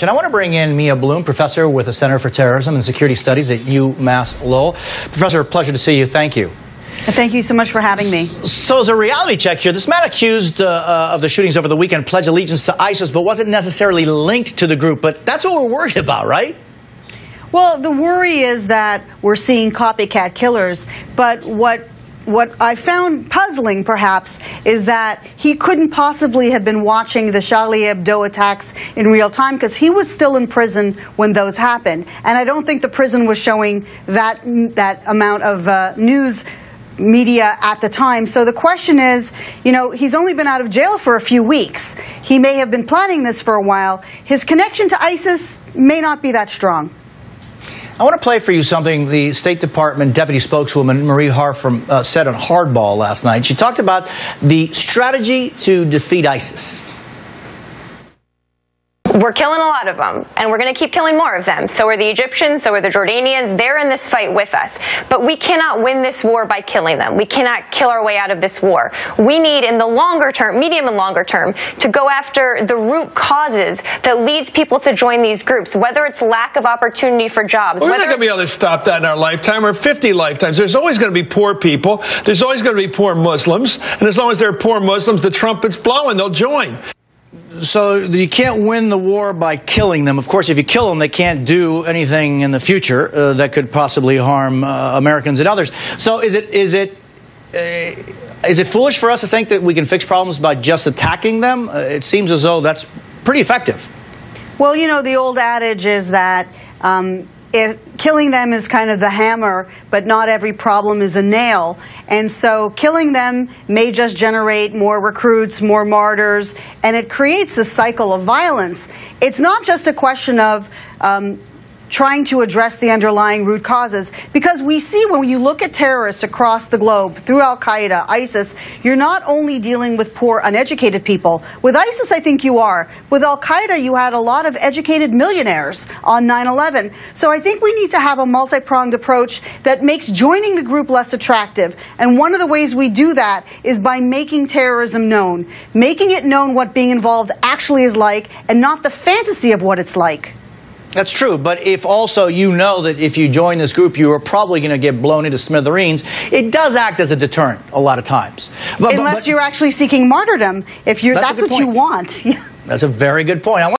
And I want to bring in Mia Bloom, professor with the Center for Terrorism and Security Studies at UMass Lowell. Professor, pleasure to see you. Thank you. Thank you so much for having me. So as a reality check here, this man accused of the shootings over the weekend pledged allegiance to ISIS, but wasn't necessarily linked to the group. But that's what we're worried about, right? Well, the worry is that we're seeing copycat killers. But what I found puzzling, perhaps, is that he couldn't possibly have been watching the Charlie Hebdo attacks in real time because he was still in prison when those happened. And I don't think the prison was showing that amount of news media at the time. So the question is, you know, he's only been out of jail for a few weeks. He may have been planning this for a while. His connection to ISIS may not be that strong. I want to play for you something the State Department Deputy Spokeswoman Marie Harfram said on Hardball last night. She talked about the strategy to defeat ISIS. We're killing a lot of them, and we're going to keep killing more of them. So are the Egyptians, so are the Jordanians. They're in this fight with us. But we cannot win this war by killing them. We cannot kill our way out of this war. We need, in the longer term, medium and longer term, to go after the root causes that leads people to join these groups, whether it's lack of opportunity for jobs. We're not going to be able to stop that in our lifetime or 50 lifetimes. There's always going to be poor people. There's always going to be poor Muslims. And as long as there are poor Muslims, the trumpet's blowing. They'll join. So you can't win the war by killing them. Of course, if you kill them, they can't do anything in the future that could possibly harm Americans and others. So is it foolish for us to think that we can fix problems by just attacking them? It seems as though that's pretty effective. Well, you know, the old adage is that if killing them is kind of the hammer, but not every problem is a nail. And so killing them may just generate more recruits, more martyrs, and it creates this cycle of violence. It's not just a question of trying to address the underlying root causes, because we see when you look at terrorists across the globe, through Al-Qaeda, ISIS, you're not only dealing with poor, uneducated people. With ISIS, I think you are. With Al-Qaeda, you had a lot of educated millionaires on 9/11. So I think we need to have a multi-pronged approach that makes joining the group less attractive. And one of the ways we do that is by making terrorism known, making it known what being involved actually is like, and not the fantasy of what it's like. That's true, but if also you know that if you join this group, you are probably going to get blown into smithereens, it does act as a deterrent a lot of times. Unless you're actually seeking martyrdom, if that's what you want. That's a very good point.